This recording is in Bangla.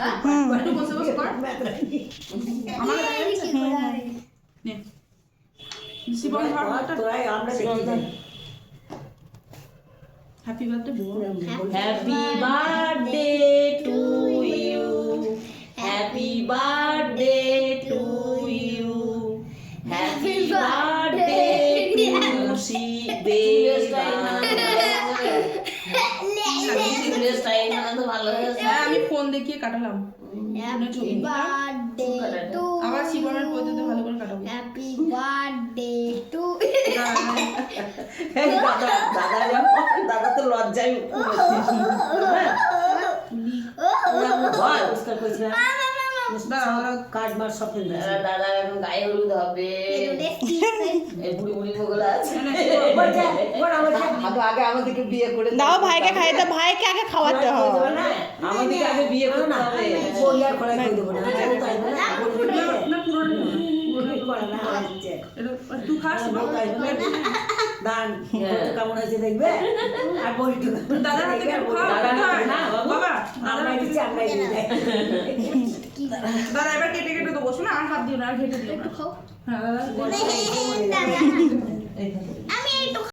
একটু বসে বসে কর আমার নে শিবম ভাড়াটা তোরাই আমরা দেখি যাই হ্যাপি বার্থডে বল happy birthday to you happy birthday to you happy birthday to শিবেরা আমি ফোন দেখিয়ে কাটালাম আবার শিবমের পদ্ধতি ভালো করে কাটাবো হ্যাপি বার্থডে টু দাদা তো লজ্জায় কাজ মার সব দাদা এখন গায়ে হলুদ হবে এই বুড়ি বুড়ি গুলো আছে আগে আমাদেরকে বিয়ে করে দাও ভাইকে খাই দাও, ভাইকে আগে খাওয়াতে হবে। আমাদেরকে আগে বিয়ে করতে হবে পরিবার করে খাই দেবো না না পুরো তুই খাস দান কেমন আছে দেখবে আর বলটু দাদার হাতে কেন খাও বাবা আমরা দিচ্ছি আমরা দিয়ে দেয় দাদা এবার কেটে কেটে দেবো শোনা আর হাত দিও না আর ঘেটে দিও না খাও হ্যাঁ দাদা দাদা